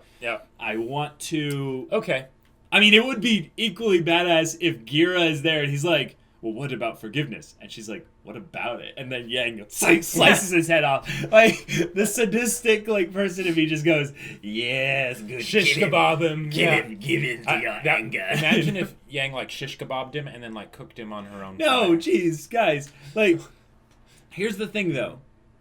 I want to... Okay. I mean, it would be equally badass if Gira is there and he's like, well, what about forgiveness? And she's like, what about it? And then Yang slices his head off. Like, the sadistic person if he just goes, yes, good. Shish kebab him. Give in to your anger. Imagine if Yang, shish kebabbed him and then, cooked him on her own No, jeez, guys. Here's the thing, though.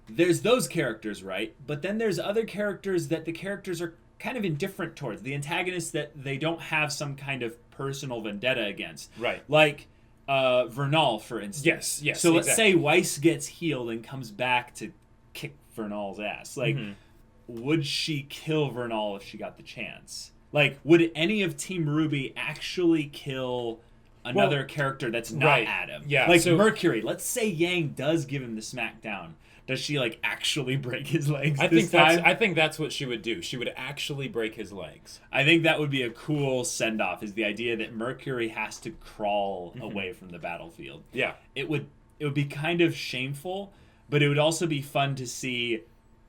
There's those characters, right? But then there's other characters that the characters are kind of indifferent towards. The antagonists that they don't have some kind of personal vendetta against. Right. Like Vernal, for instance. Yes. So let's say WEISS gets healed and comes back to kick Vernal's ass. Would she kill Vernal if she got the chance? Would any of Team RWBY actually kill another character that's not Adam? Yeah. Mercury. Let's say Yang does give him the smackdown. Does she actually break his legs? I think that's what she would do. She would actually break his legs. I think that would be a cool send off. Is the idea that Mercury has to crawl away from the battlefield? Yeah, it would be kind of shameful, but it would also be fun to see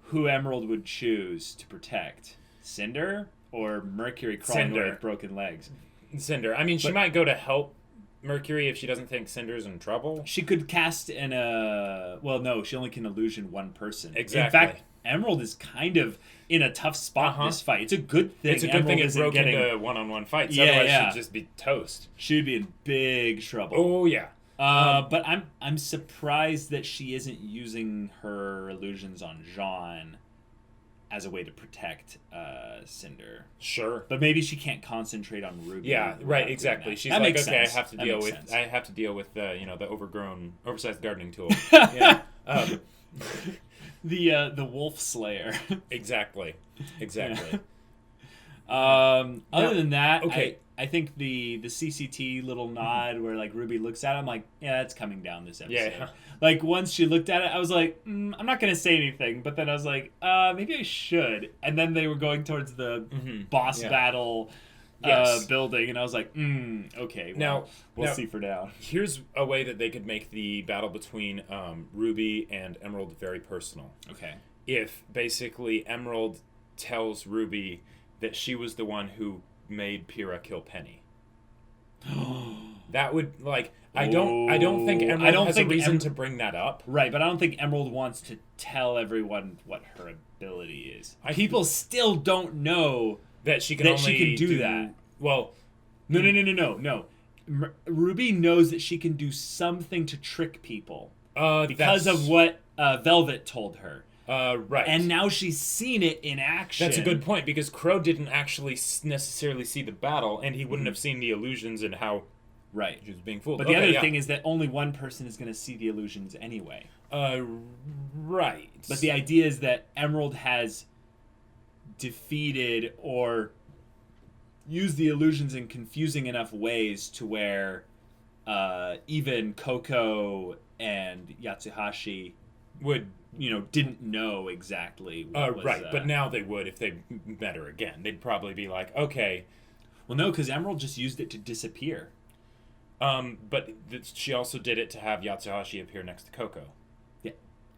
who Emerald would choose to protect: Cinder or Mercury crawling away with broken legs. Cinder. I mean, she might go to help Mercury if she doesn't think Cinder's in trouble. She could cast she only can illusion one person. Exactly. In fact, Emerald is kind of in a tough spot in this fight. It's a good thing. It's a good thing it broke into one-on-one fights. Otherwise, she'd just be toast. She'd be in big trouble. Oh yeah. But I'm surprised that she isn't using her illusions on Jean as a way to protect Cinder. Sure. But maybe she can't concentrate on RWBY. Yeah, right, exactly. She's that like, okay, sense. I have to deal with the oversized gardening tool. The Wolf Slayer. Exactly. Other than that, okay. I think the CCT little nod where like Ruby looks at it, I'm like, yeah, that's coming down this episode. Yeah. Like once she looked at it, I was like, I'm not gonna say anything. But then I was like, maybe I should. And then they were going towards the boss battle building, and I was like, okay. Well, we'll see for now. Here's a way that they could make the battle between Ruby and Emerald very personal. Okay. If basically Emerald tells Ruby that she was the one who made Pyrrha kill Penny. That would I don't think Emerald has a reason to bring that up. Right, but I don't think Emerald wants to tell everyone what her ability is. People still don't know that she can do that. Well, no. Ruby knows that she can do something to trick people because of what Velvet told her. Right. And now she's seen it in action. That's a good point, because Crow didn't actually necessarily see the battle, and he wouldn't have seen the illusions and how she was being fooled. But the other thing is that only one person is going to see the illusions anyway. Right. But the idea is that Emerald has defeated or used the illusions in confusing enough ways to where even Coco and Yatsuhashi didn't know exactly what was... Right, but now they would if they met her again. They'd probably be like, okay. Well, no, because Emerald just used it to disappear. But she also did it to have Yatsuhashi appear next to Coco. Yeah.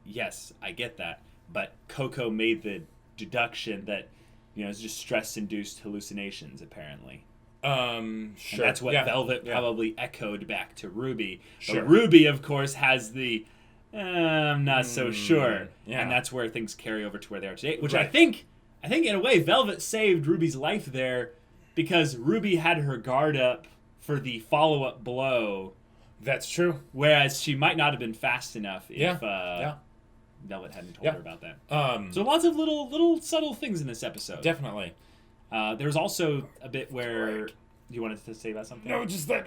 Yes, I get that. But Coco made the deduction that, it's just stress-induced hallucinations, apparently. Sure. And that's what Velvet probably echoed back to Ruby. Sure. But Ruby, of course, has the... I'm not so sure. Yeah. And that's where things carry over to where they are today. Which I think in a way, Velvet saved Ruby's life there because Ruby had her guard up for the follow-up blow. That's true. Whereas she might not have been fast enough if Velvet hadn't told her about that. So lots of little subtle things in this episode. Definitely. There's also a bit where... You wanted to say about something? No, just that.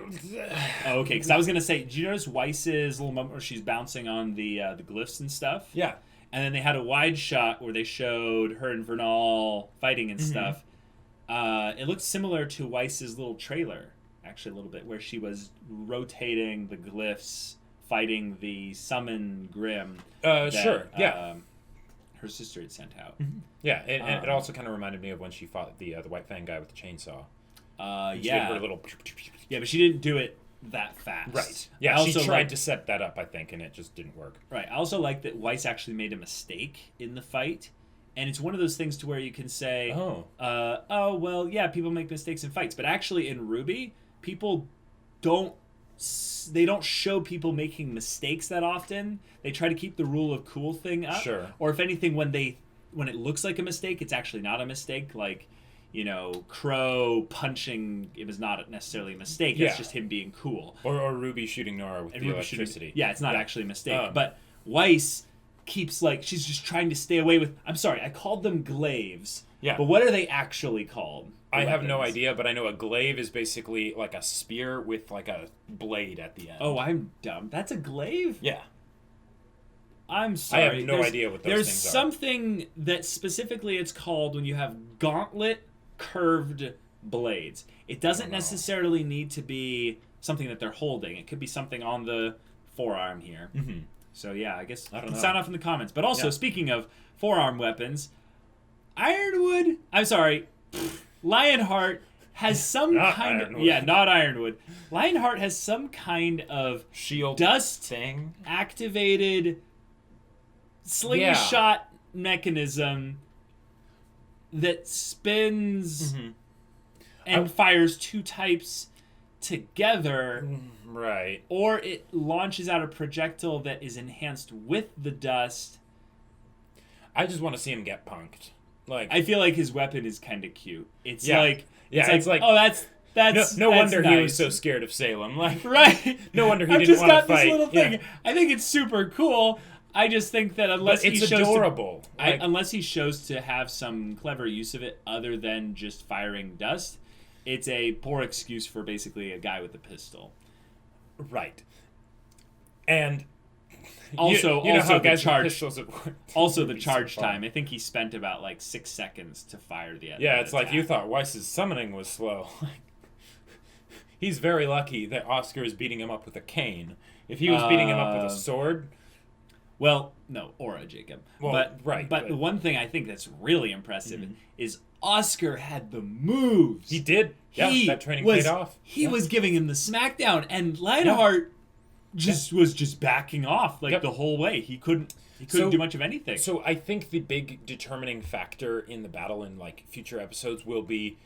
Oh, okay, because I was going to say, did you notice Weiss's little moment where she's bouncing on the glyphs and stuff? Yeah. And then they had a wide shot where they showed her and Vernal fighting and stuff. It looked similar to Weiss's little trailer, actually, a little bit, where she was rotating the glyphs, fighting the summon Grim. Sure, her sister had sent out. Yeah, and it also kind of reminded me of when she fought the White Fang guy with the chainsaw. She did her little... Yeah, but she didn't do it that fast. Right. Yeah, she tried to set that up, I think, and it just didn't work. Right. I also like that Weiss actually made a mistake in the fight. And it's one of those things to where you can say, well, yeah, people make mistakes in fights. But actually in RWBY, people don't show people making mistakes that often. They try to keep the rule of cool thing up. Sure. Or if anything, when it looks like a mistake, it's actually not a mistake. Like... Crow punching, it was not necessarily a mistake. It's just him being cool. Or Ruby shooting Nora with the electricity. It's not actually a mistake. But Weiss keeps, she's just trying to stay away with... I'm sorry, I called them glaives. Yeah. But what are they actually called? I have no idea, but I know a glaive is basically like a spear with, a blade at the end. Oh, I'm dumb. That's a glaive? Yeah. I'm sorry. I have no idea what those things are. There's something that specifically it's called when you have gauntlet curved blades. It doesn't necessarily need to be something that they're holding. It could be something on the forearm here. Mm-hmm. So yeah, I guess I don't know. Sound off in the comments. But also, speaking of forearm weapons, Lionheart has some kind of... Yeah, not Ironwood. Lionheart has some kind of shield dust thing activated slingshot mechanism that spins and fires two types together. Right. Or it launches out a projectile that is enhanced with the dust. I just want to see him get punked. I feel like his weapon is kind of cute. It's like oh, that's no wonder nice. He was so scared of Salem. Right. No wonder he didn't want to fight. This little thing. I think it's super cool. I just think that unless it's adorable. Unless he shows to have some clever use of it other than just firing dust, it's a poor excuse for basically a guy with a pistol. Right. And Also, you know also how the guys with charge. pistols at work. Also, the It's charge so fun. time. I think he spent about like 6 seconds to fire the. Yeah, it's like you thought WEISS's summoning was slow. He's very lucky that Oscar is beating him up with a cane. If he was beating him up with a sword. Well, no, Aura, Jacob. Well, but, right. But the one thing I think that's really impressive is Oscar had the moves. He did. Yeah, that training paid off. He was giving him the smackdown, and Lionheart was just backing off the whole way. He couldn't do much of anything. So I think the big determining factor in the battle in like future episodes will be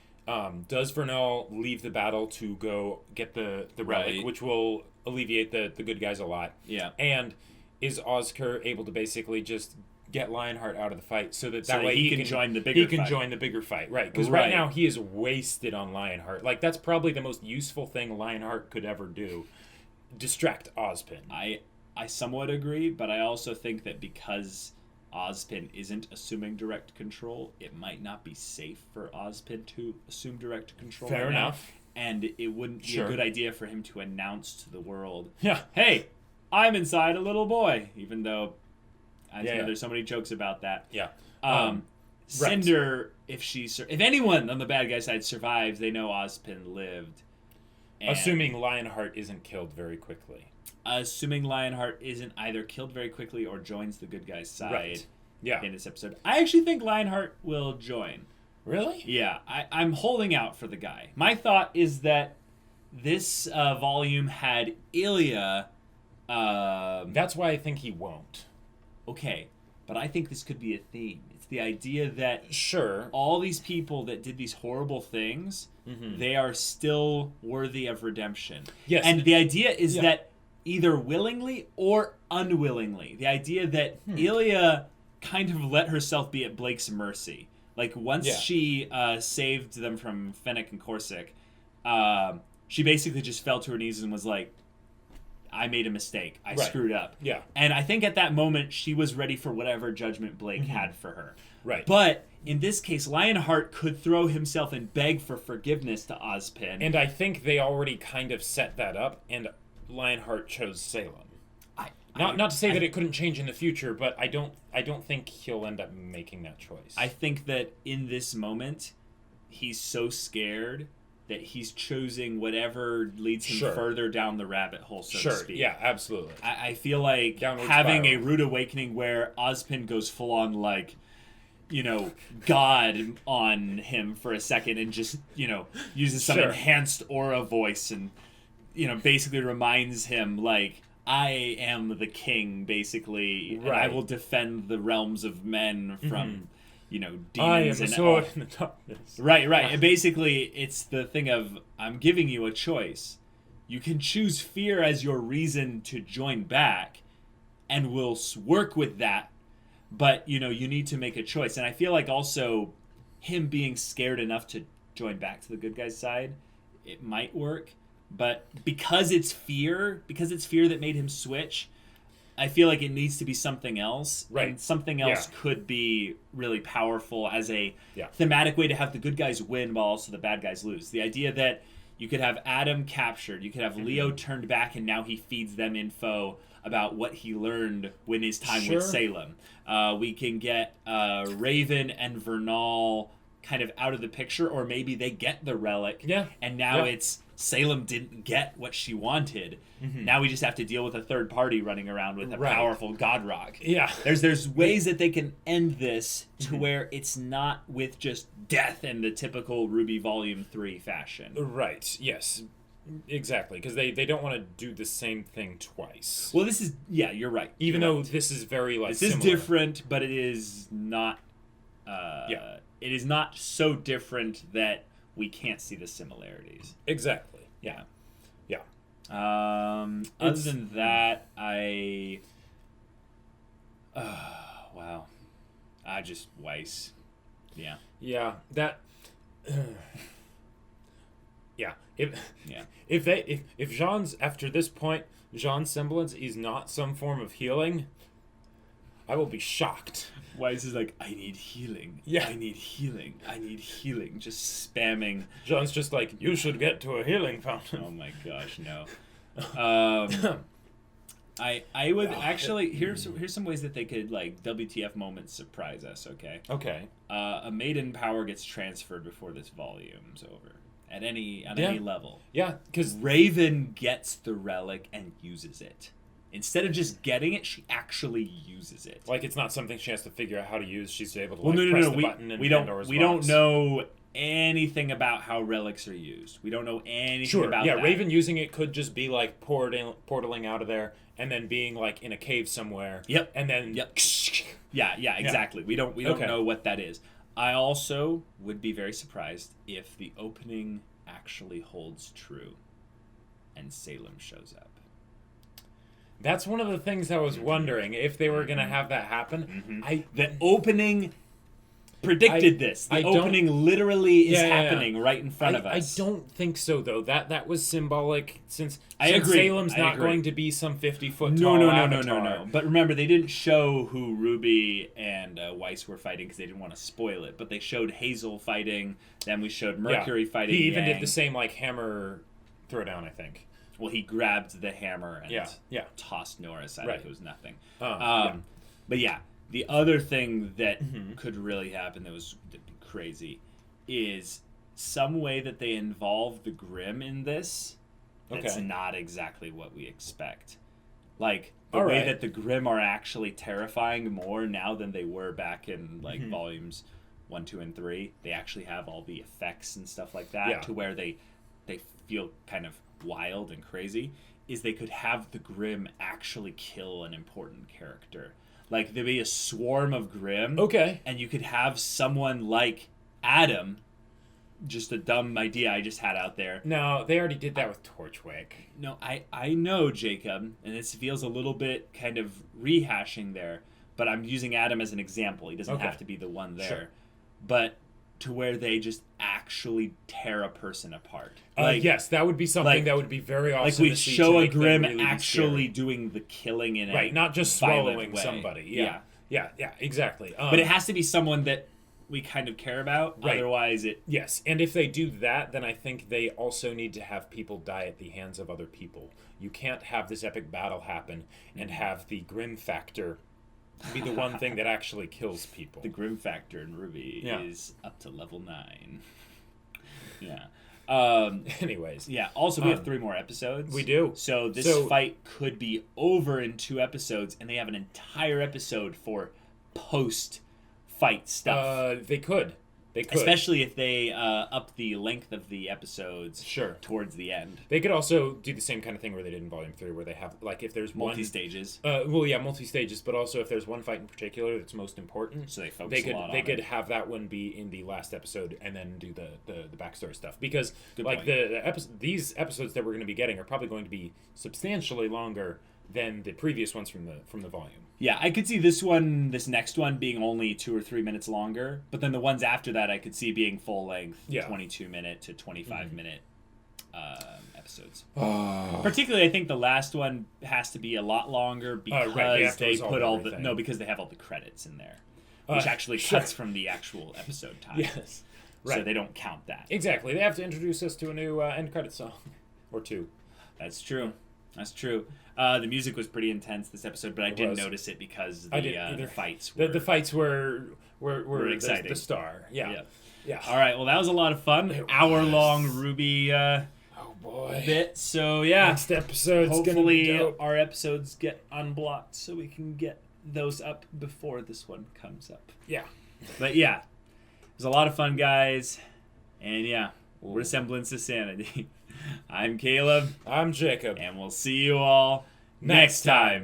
does Vernal leave the battle to go get the relic, which will alleviate the good guys a lot. Yeah. And is Oscar able to basically just get Lionheart out of the fight so that way he can join the bigger fight. He can join the bigger fight, right? Because right now he is wasted on Lionheart. Like that's probably the most useful thing Lionheart could ever do. Distract Ozpin. I somewhat agree, but I also think that because Ozpin isn't assuming direct control, it might not be safe for Ozpin to assume direct control. Fair enough. And it wouldn't be a good idea for him to announce to the world, hey, I'm inside a little boy, even though I know there's so many jokes about that. Yeah. Cinder, if anyone on the bad guy side survives, they know Ozpin lived. Assuming Lionheart isn't killed very quickly. Assuming Lionheart isn't either killed very quickly or joins the good guy's side in this episode. I actually think Lionheart will join. Really? Yeah, I'm holding out for the guy. My thought is that this volume had Ilya. That's why I think he won't. Okay, but I think this could be a theme. It's the idea that all these people that did these horrible things, they are still worthy of redemption. Yes. And the idea is that either willingly or unwillingly, the idea that Ilya kind of let herself be at Blake's mercy. Like, once she saved them from Fennec and Corsic, she basically just fell to her knees and was like, I made a mistake. I screwed up. Yeah. And I think at that moment, she was ready for whatever judgment Blake had for her. Right. But in this case, Lionheart could throw himself and beg for forgiveness to Ozpin. And I think they already kind of set that up, and Lionheart chose Salem. Not to say that it couldn't change in the future, but I don't think he'll end up making that choice. I think that in this moment, he's so scared that he's choosing whatever leads him further down the rabbit hole, so to speak. Yeah, absolutely. I feel like Downward having spiral. a rude awakening where Ozpin goes full on God on him for a second and just, uses some enhanced aura voice and, basically reminds him, like, I am the king, basically, and I will defend the realms of men from, demons. I am a sword in the darkness. Right. And basically, it's the thing of, I'm giving you a choice. You can choose fear as your reason to join back, and we'll work with that. But, you need to make a choice. And I feel like also him being scared enough to join back to the good guy's side, it might work. But because it's fear that made him switch, I feel like it needs to be something else. Right. And something else could be really powerful as a thematic way to have the good guys win while also the bad guys lose. The idea that you could have Adam captured, you could have Leo turned back, and now he feeds them info about what he learned when his time with Salem. We can get Raven and Vernal kind of out of the picture, or maybe they get the relic. Yeah. And now it's Salem didn't get what she wanted. Now we just have to deal with a third party running around with a powerful God Rock. Yeah. There's ways that they can end this to where it's not with just death in the typical RWBY Volume 3 fashion. Right, yes. Exactly, because they don't want to do the same thing twice. Well, this is, you're right. Even though this is very, this similar. is different, but it is not, it is not so different that we can't see the similarities. Exactly. Yeah. Yeah. Other than that, wow. I just WEISS. Yeah. Yeah. That. Yeah. If Jean's after this point, Jean's semblance is not some form of healing, I will be shocked. WEISS is like, I need healing. Yeah. I need healing. I need healing. Just spamming. Jean's just like, you should get to a healing fountain. Oh my gosh, no. I would actually here's some ways that they could like WTF moments surprise us. Okay. Okay. A maiden power gets transferred before this volume's over at any level. Yeah, because Raven gets the relic and uses it. Instead of just getting it, she actually uses it. Like it's not something she has to figure out how to use. She's able to press the button and we don't know anything about how relics are used. We don't know anything about that. Raven using it could just be like portaling out of there and then being like in a cave somewhere. Yep. And then Yeah, exactly. We don't know what that is. I also would be very surprised if the opening actually holds true and Salem shows up. That's one of the things I was wondering if they were going to have that happen. The opening predicted this. The opening literally is happening right in front of us. I don't think so, though. That was symbolic since agree. Salem's not going to be some 50-foot tall No. But remember, they didn't show who Ruby and WEISS were fighting because they didn't want to spoil it. But they showed Hazel fighting. Then we showed Mercury fighting. He even did the same like hammer throwdown, I think. Well, he grabbed the hammer and tossed Norris like it was nothing. But yeah, the other thing that could really happen that was crazy is some way that they involve the Grimm in this that's not exactly what we expect. Like, the way that the Grimm are actually terrifying more now than they were back in, like, volumes 1, 2, and 3. They actually have all the effects and stuff like that to where they feel kind of wild and crazy, is they could have the Grimm actually kill an important character. Like, there'd be a swarm of Grimm. Okay. And you could have someone like Adam, just a dumb idea I just had out there. No, they already did that with Torchwick. No, I know, Jacob, and this feels a little bit kind of rehashing there, but I'm using Adam as an example. He doesn't have to be the one there. Sure. But to where they just actually tear a person apart. Yes, that would be something that would be very awesome. Like we show a Grimm really actually doing the killing in it. Not just swallowing somebody. Yeah, exactly. But it has to be someone that we kind of care about. Right. Otherwise it... Yes, and if they do that, then I think they also need to have people die at the hands of other people. You can't have this epic battle happen and have the Grimm factor be the one thing that actually kills people. The Grimm factor in RWBY is up to level 9. Yeah. Anyways. Yeah. Also, we have 3 more episodes. We do. So this fight could be over in 2 episodes, and they have an entire episode for post-fight stuff. They could. Especially if they up the length of the episodes towards the end. They could also do the same kind of thing where they did in Volume 3, where they have, like, if there's multi-stages. Multi-stages, but also if there's one fight in particular that's most important. So they focus a lot on it. They could have that one be in the last episode and then do the backstory stuff. Because, these episodes that we're going to be getting are probably going to be substantially longer than the previous ones from the volume. Yeah, I could see this next one being only 2 or 3 minutes longer, but then the ones after that I could see being full length, 22-minute to 25-minute episodes. Particularly, I think the last one has to be a lot longer because they put because they have all the credits in there, which actually cuts from the actual episode time. Yes, right. So they don't count that. Exactly, they have to introduce us to a new end credit song or 2. That's true. The music was pretty intense this episode, but I didn't notice it because the fights were... The fights were exciting. The star. Yeah. All right, well, that was a lot of fun. Hour-long RWBY bit. So, yeah. Next episode's hopefully gonna be dope. Our episodes get unblocked so we can get those up before this one comes up. Yeah. But, yeah. It was a lot of fun, guys. And, yeah, we're Semblance of Sanity. I'm Caleb. I'm Jacob. And we'll see you all next time.